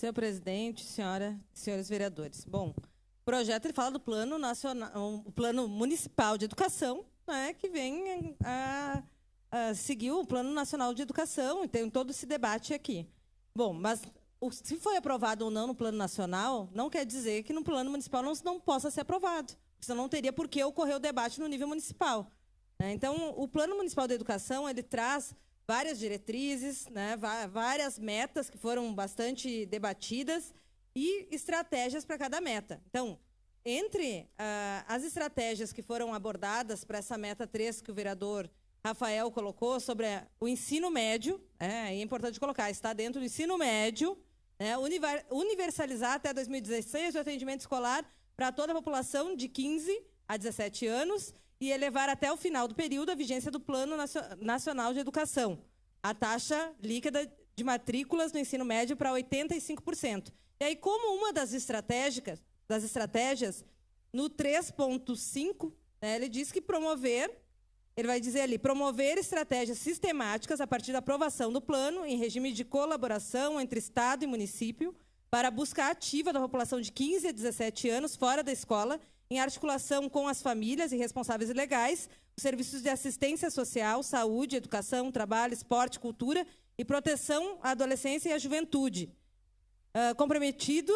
Senhor presidente, senhores vereadores. Bom, o projeto ele fala do Plano Nacional, o Plano Municipal de Educação, né, que vem a seguir o Plano Nacional de Educação, e tem todo esse debate aqui. Bom, mas se foi aprovado ou não no Plano Nacional, não quer dizer que no Plano Municipal não possa ser aprovado. Senão não teria por que ocorrer o debate no nível municipal. Então, o Plano Municipal de Educação ele traz várias diretrizes, né, várias metas que foram bastante debatidas e estratégias para cada meta. Então, entre as estratégias que foram abordadas para essa meta 3 que o vereador Rafael colocou sobre o ensino médio, é importante colocar, está dentro do ensino médio, né, universalizar até 2016 o atendimento escolar para toda a população de 15 a 17 anos e elevar até o final do período a vigência do Plano Nacional de Educação, a taxa líquida de matrículas no ensino médio para 85%. E aí, como uma das estratégias, no 3.5, né, ele diz que ele vai dizer ali, promover estratégias sistemáticas a partir da aprovação do plano em regime de colaboração entre Estado e município para a busca ativa da população de 15 a 17 anos fora da escola, em articulação com as famílias e responsáveis legais, os serviços de assistência social, saúde, educação, trabalho, esporte, cultura e proteção à adolescência e à juventude. Comprometido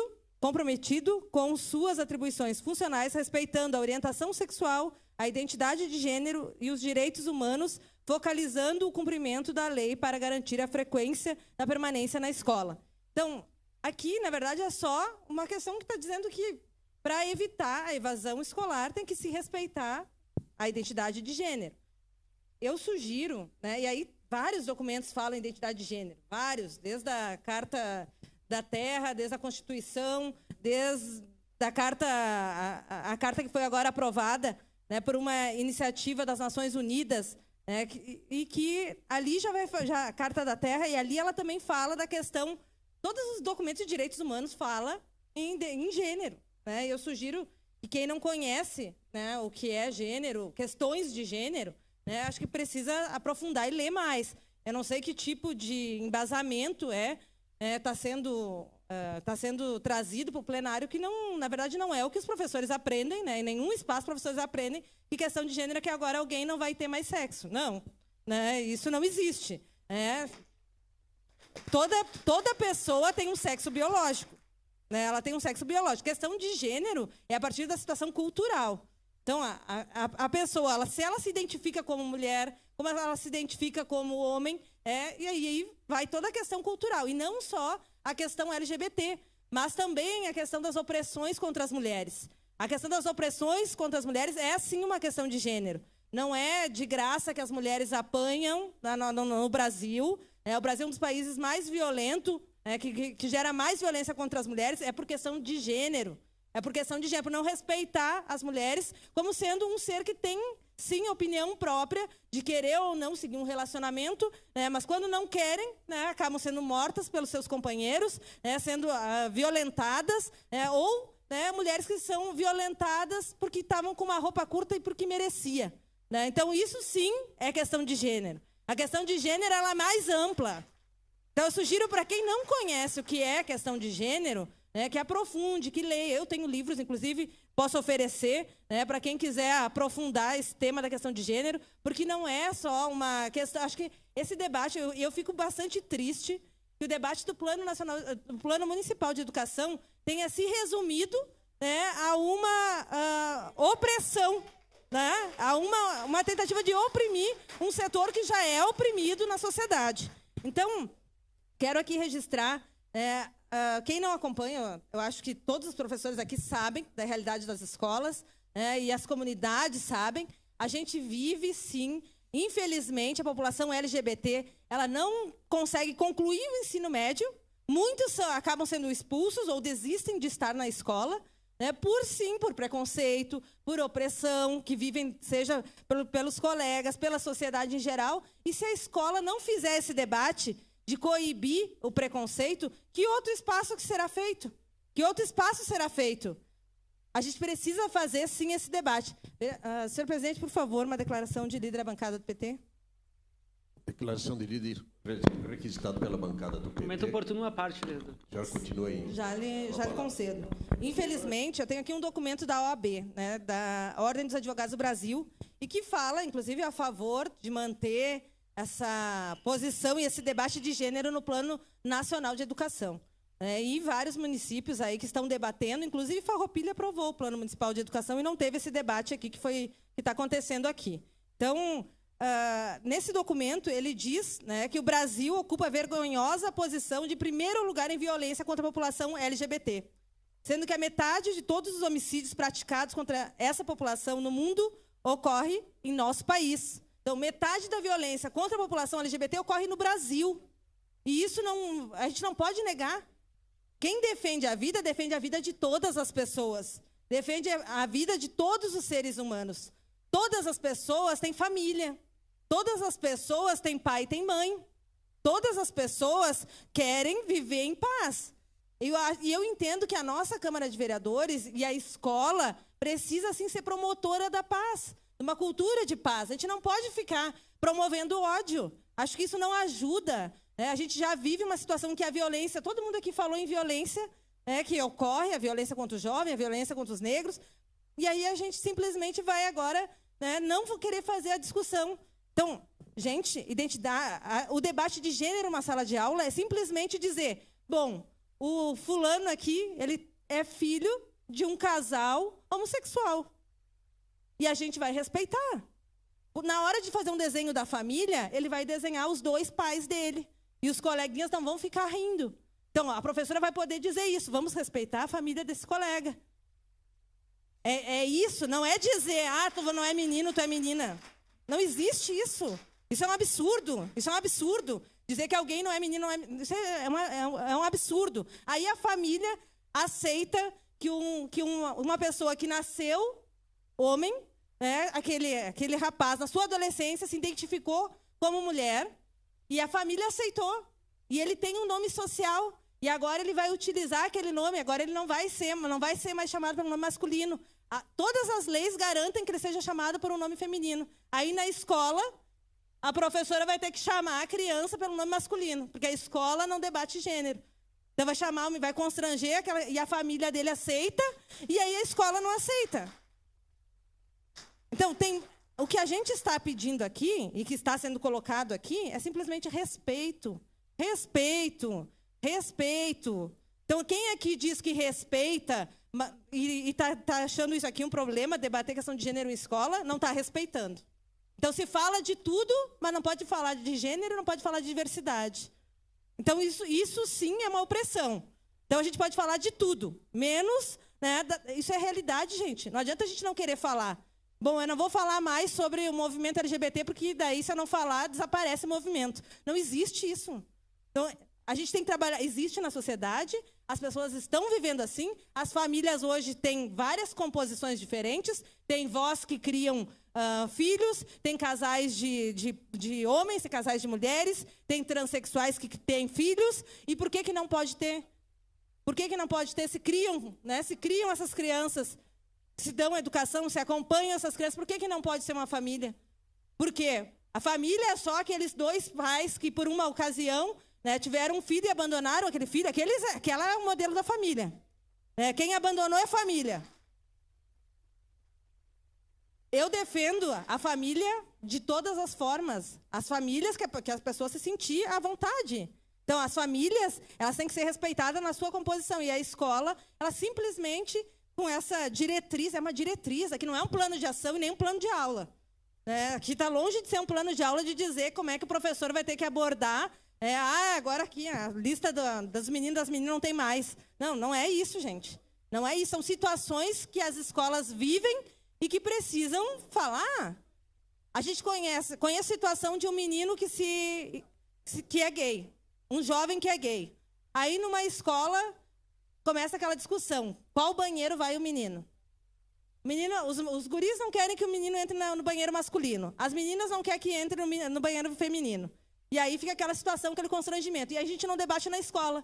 com suas atribuições funcionais, respeitando a orientação sexual, a identidade de gênero e os direitos humanos, focalizando o cumprimento da lei para garantir a frequência da permanência na escola. Então, aqui, na verdade, é só uma questão que está dizendo que, para evitar a evasão escolar, tem que se respeitar a identidade de gênero. Eu sugiro, né, e aí vários documentos falam em identidade de gênero, vários, desde a Carta da Terra, desde a Constituição, desde a carta que foi agora aprovada, né, por uma iniciativa das Nações Unidas, né, e que ali já a Carta da Terra, e ali ela também fala da questão, todos os documentos de direitos humanos falam em gênero. Né? Eu sugiro que quem não conhece, né, o que é gênero, questões de gênero, né, acho que precisa aprofundar e ler mais. Eu não sei que tipo de embasamento está sendo trazido para o plenário, que não, na verdade não é o que os professores aprendem, né? Em nenhum espaço os professores aprendem que questão de gênero é que agora alguém não vai ter mais sexo. Não, né? Isso não existe. Né? Toda pessoa tem um sexo biológico. Né? Ela tem um sexo biológico. Questão de gênero é a partir da situação cultural. Então, a pessoa, se ela se identifica como mulher, como ela se identifica como homem, e aí vai toda a questão cultural. E não só a questão LGBT, mas também a questão das opressões contra as mulheres. A questão das opressões contra as mulheres é, sim, uma questão de gênero. Não é de graça que as mulheres apanham no Brasil. O Brasil é um dos países mais violentos, que gera mais violência contra as mulheres, é por questão de gênero. É por questão de gênero, por não respeitar as mulheres como sendo um ser que tem, sim, opinião própria de querer ou não seguir um relacionamento, né, mas quando não querem, né, acabam sendo mortas pelos seus companheiros, né, sendo violentadas, ou mulheres que são violentadas porque estavam com uma roupa curta e porque merecia. Né? Então, isso sim é questão de gênero. A questão de gênero ela é mais ampla. Então, eu sugiro para quem não conhece o que é questão de gênero, que aprofunde, que leia. Eu tenho livros, inclusive, posso oferecer, para quem quiser aprofundar esse tema da questão de gênero, porque não é só uma questão... Acho que esse debate, eu fico bastante triste que o debate do Plano Municipal de Educação tenha se resumido, a uma opressão, a uma tentativa de oprimir um setor que já é oprimido na sociedade. Então, quero aqui registrar... quem não acompanha, eu acho que todos os professores aqui sabem da realidade das escolas, e as comunidades sabem. A gente vive, sim, infelizmente, a população LGBT ela não consegue concluir o ensino médio. Muitos acabam sendo expulsos ou desistem de estar na escola, por preconceito, por opressão, que vivem, seja pelos colegas, pela sociedade em geral. E se a escola não fizer esse debate de coibir o preconceito, que outro espaço que será feito? Que outro espaço será feito? A gente precisa fazer, sim, esse debate. Senhor presidente, por favor, uma declaração de líder da bancada do PT. Declaração de líder Requisitado pela bancada do PT. Momento oportuno à parte. Já continua aí. Já lhe concedo. Infelizmente, eu tenho aqui um documento da OAB, né, da Ordem dos Advogados do Brasil, e que fala, inclusive, a favor de manter essa posição e esse debate de gênero no Plano Nacional de Educação. E vários municípios aí que estão debatendo, inclusive Farroupilha aprovou o Plano Municipal de Educação e não teve esse debate aqui que está acontecendo aqui. Então, nesse documento, ele diz, né, que o Brasil ocupa a vergonhosa posição de primeiro lugar em violência contra a população LGBT, sendo que a metade de todos os homicídios praticados contra essa população no mundo ocorre em nosso país. Então, metade da violência contra a população LGBT ocorre no Brasil. E isso a gente não pode negar. Quem defende a vida de todas as pessoas. Defende a vida de todos os seres humanos. Todas as pessoas têm família. Todas as pessoas têm pai e têm mãe. Todas as pessoas querem viver em paz. E eu entendo que a nossa Câmara de Vereadores e a escola precisa, sim, ser promotora da paz, de uma cultura de paz. A gente não pode ficar promovendo ódio. Acho que isso não ajuda. A gente já vive uma situação que a violência, todo mundo aqui falou em violência, que ocorre, a violência contra o jovem, a violência contra os negros, e aí a gente simplesmente vai agora, não querer fazer a discussão. Então, gente, o debate de gênero numa sala de aula é simplesmente dizer, bom, o fulano aqui, ele é filho de um casal homossexual, e a gente vai respeitar. Na hora de fazer um desenho da família, ele vai desenhar os dois pais dele. E os coleguinhas não vão ficar rindo. Então, a professora vai poder dizer isso. Vamos respeitar a família desse colega. É isso. Não é dizer, tu não é menino, tu é menina. Não existe isso. Isso é um absurdo. Isso é um absurdo. Dizer que alguém não é menino, não é... Isso é um absurdo. Aí a família aceita que uma pessoa que nasceu homem, aquele rapaz, na sua adolescência, se identificou como mulher, e a família aceitou. E ele tem um nome social. E agora ele vai utilizar aquele nome. Agora ele não vai ser mais chamado pelo nome masculino. Todas as leis garantem que ele seja chamado por um nome feminino. Aí, na escola, a professora vai ter que chamar a criança pelo nome masculino. Porque a escola não debate gênero. Então, vai constranger, e a família dele aceita, e aí a escola não aceita. Então, o que a gente está pedindo aqui, e que está sendo colocado aqui, é simplesmente respeito. Respeito. Respeito. Então, quem aqui diz que respeita e está achando isso aqui um problema, debater questão de gênero em escola, não está respeitando. Então, se fala de tudo, mas não pode falar de gênero, não pode falar de diversidade. Então, isso sim é uma opressão. Então, a gente pode falar de tudo, menos... isso é realidade, gente. Não adianta a gente não querer falar. Bom, eu não vou falar mais sobre o movimento LGBT, porque daí, se eu não falar, desaparece o movimento. Não existe isso. Então, a gente tem que trabalhar. Existe na sociedade, as pessoas estão vivendo assim, as famílias hoje têm várias composições diferentes, tem vós que criam filhos, tem casais de homens, tem casais de mulheres, tem transexuais que têm filhos, e por que não pode ter? Por que não pode ter? Se criam essas crianças, se dão educação, se acompanham essas crianças, por que não pode ser uma família? Por quê? A família é só aqueles dois pais que, por uma ocasião, tiveram um filho e abandonaram aquele filho. Aquela é o modelo da família. Quem abandonou é a família. Eu defendo a família de todas as formas. As famílias que as pessoas se sentir à vontade. Então, as famílias, elas têm que ser respeitadas na sua composição. E a escola, ela simplesmente... com essa diretriz, é uma diretriz, aqui não é um plano de ação e nem um plano de aula. Aqui está longe de ser um plano de aula de dizer como é que o professor vai ter que abordar. Agora aqui, a lista das meninas e das meninas não tem mais. Não é isso, gente. Não é isso. São situações que as escolas vivem e que precisam falar. A gente conhece a situação de um menino que é gay. Um jovem que é gay. Aí, numa escola... começa aquela discussão. Qual banheiro vai o menino? Os guris não querem que o menino entre no banheiro masculino. As meninas não querem que entre no banheiro feminino. E aí fica aquela situação, aquele constrangimento. E a gente não debate na escola.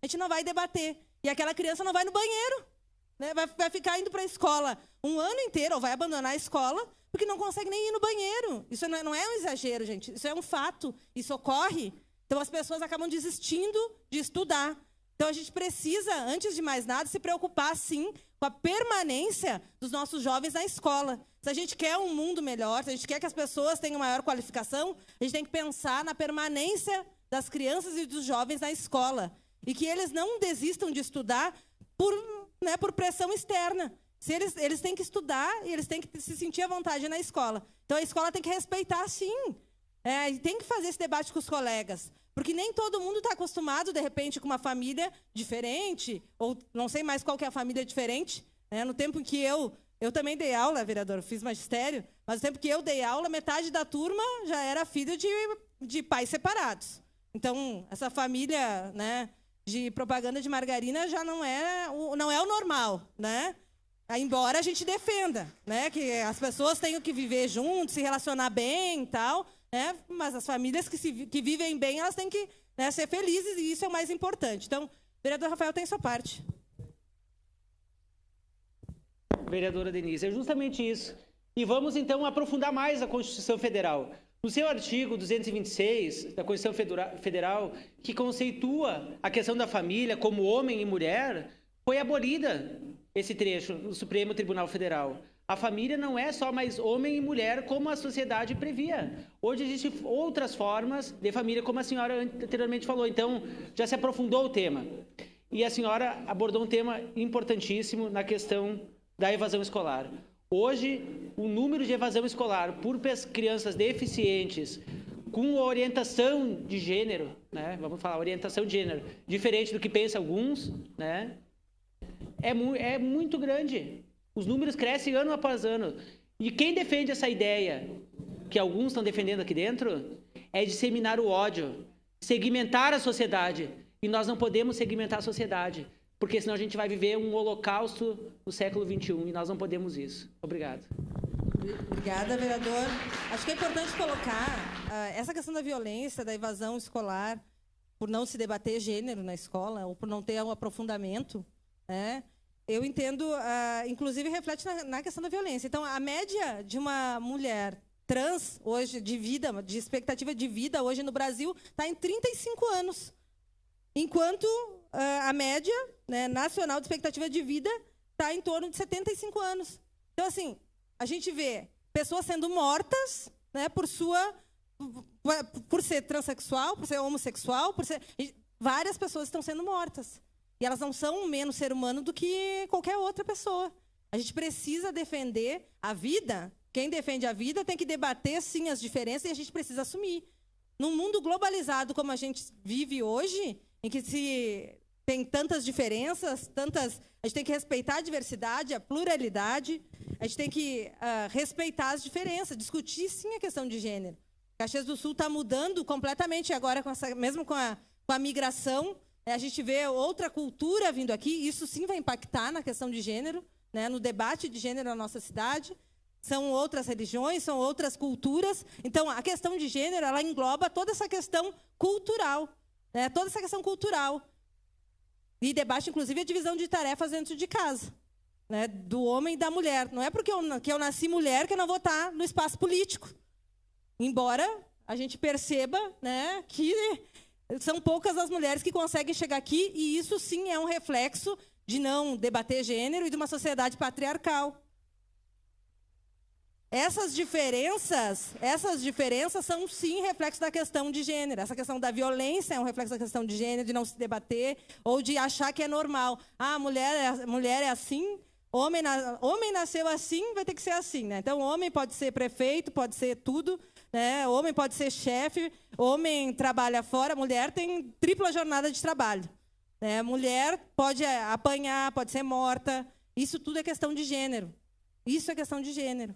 A gente não vai debater. E aquela criança não vai no banheiro. Vai ficar indo para a escola um ano inteiro, ou vai abandonar a escola, porque não consegue nem ir no banheiro. Isso não é um exagero, gente. Isso é um fato. Isso ocorre. Então, as pessoas acabam desistindo de estudar. Então, a gente precisa, antes de mais nada, se preocupar, sim, com a permanência dos nossos jovens na escola. Se a gente quer um mundo melhor, se a gente quer que as pessoas tenham maior qualificação, a gente tem que pensar na permanência das crianças e dos jovens na escola. E que eles não desistam de estudar por pressão externa. Se eles têm que estudar e eles têm que se sentir à vontade na escola. Então, a escola tem que respeitar, sim. E tem que fazer esse debate com os colegas. Porque nem todo mundo está acostumado, de repente, com uma família diferente, ou não sei mais qual que é a família diferente. No tempo em que eu também dei aula, vereador, fiz magistério, mas no tempo que eu dei aula, metade da turma já era filho de pais separados. Então, essa família, de propaganda de margarina já não é o normal, né? Embora a gente defenda, que as pessoas tenham que viver juntos, se relacionar bem e tal, mas as famílias que vivem bem, elas têm que ser felizes, e isso é o mais importante. Então, vereador Rafael, tem sua parte. Vereadora Denise, é justamente isso. E vamos, então, aprofundar mais a Constituição Federal. No seu artigo 226 da Constituição Federal, que conceitua a questão da família como homem e mulher, foi abolida esse trecho no Supremo Tribunal Federal. A família não é só mais homem e mulher, como a sociedade previa. Hoje existem outras formas de família, como a senhora anteriormente falou. Então, já se aprofundou o tema. E a senhora abordou um tema importantíssimo na questão da evasão escolar. Hoje, o número de evasão escolar por crianças deficientes com orientação de gênero, vamos falar orientação de gênero, diferente do que pensam alguns, é muito grande. Os números crescem ano após ano. E quem defende essa ideia, que alguns estão defendendo aqui dentro, é disseminar o ódio, segmentar a sociedade. E nós não podemos segmentar a sociedade, porque senão a gente vai viver um holocausto no século XXI, e nós não podemos isso. Obrigado. Obrigada, vereador. Acho que é importante colocar essa questão da violência, da evasão escolar, por não se debater gênero na escola, ou por não ter um aprofundamento, eu entendo, inclusive reflete na questão da violência. Então, a média de uma mulher trans, hoje, de expectativa de vida, hoje no Brasil, está em 35 anos. Enquanto a média nacional de expectativa de vida está em torno de 75 anos. Então, assim, a gente vê pessoas sendo mortas por ser transexual, por ser homossexual, várias pessoas estão sendo mortas. E elas não são menos ser humano do que qualquer outra pessoa. A gente precisa defender a vida. Quem defende a vida tem que debater, sim, as diferenças, e a gente precisa assumir. Num mundo globalizado como a gente vive hoje, em que se tem tantas diferenças, a gente tem que respeitar a diversidade, a pluralidade, a gente tem que respeitar as diferenças, discutir, sim, a questão de gênero. Caxias do Sul está mudando completamente agora, mesmo com a migração. A gente vê outra cultura vindo aqui, isso sim vai impactar na questão de gênero, no debate de gênero na nossa cidade. São outras religiões, são outras culturas. Então, a questão de gênero, ela engloba toda essa questão cultural. Toda essa questão cultural. E debate, inclusive, a divisão de tarefas dentro de casa, do homem e da mulher. Não é porque eu nasci mulher que eu não vou estar no espaço político. Embora a gente perceba que são poucas as mulheres que conseguem chegar aqui, e isso sim é um reflexo de não debater gênero e de uma sociedade patriarcal. Essas diferenças são sim reflexo da questão de gênero. Essa questão da violência é um reflexo da questão de gênero, de não se debater ou de achar que é normal. Mulher é assim, homem nasceu assim, vai ter que ser assim. Então, homem pode ser prefeito, pode ser tudo. Homem pode ser chefe, homem trabalha fora, mulher tem tripla jornada de trabalho. Mulher pode apanhar, pode ser morta. Isso tudo é questão de gênero. Isso é questão de gênero.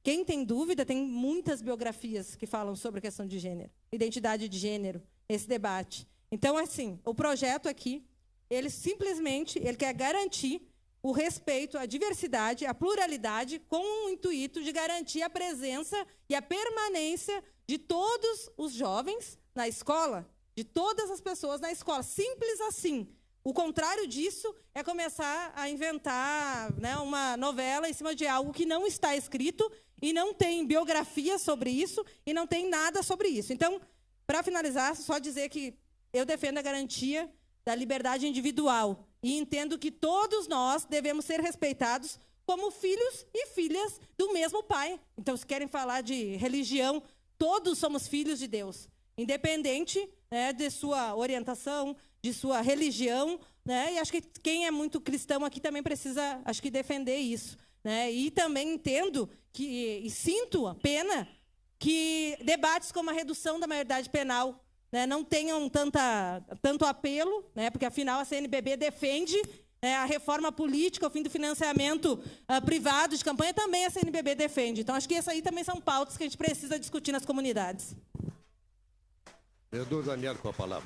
Quem tem dúvida, tem muitas biografias que falam sobre a questão de gênero, identidade de gênero, esse debate. Então, assim, o projeto aqui, ele simplesmente quer garantir o respeito à diversidade, à pluralidade, com o intuito de garantir a presença e a permanência de todos os jovens na escola, de todas as pessoas na escola. Simples assim. O contrário disso é começar a inventar uma novela em cima de algo que não está escrito e não tem biografia sobre isso e não tem nada sobre isso. Então, para finalizar, só dizer que eu defendo a garantia da liberdade individual e entendo que todos nós devemos ser respeitados como filhos e filhas do mesmo pai. Então, se querem falar de religião, todos somos filhos de Deus, independente, né, de sua orientação, de sua religião, né? E acho que quem é muito cristão aqui também precisa, acho que, defender isso, né? E também entendo e sinto a pena que debates como a redução da maioridade penal, né, não tenham tanto apelo, né, porque, afinal, a CNBB defende a reforma política, o fim do financiamento privado de campanha, também a CNBB defende. Então, acho que essas aí também são pautas que a gente precisa discutir nas comunidades. Vereador Daniel, com a palavra.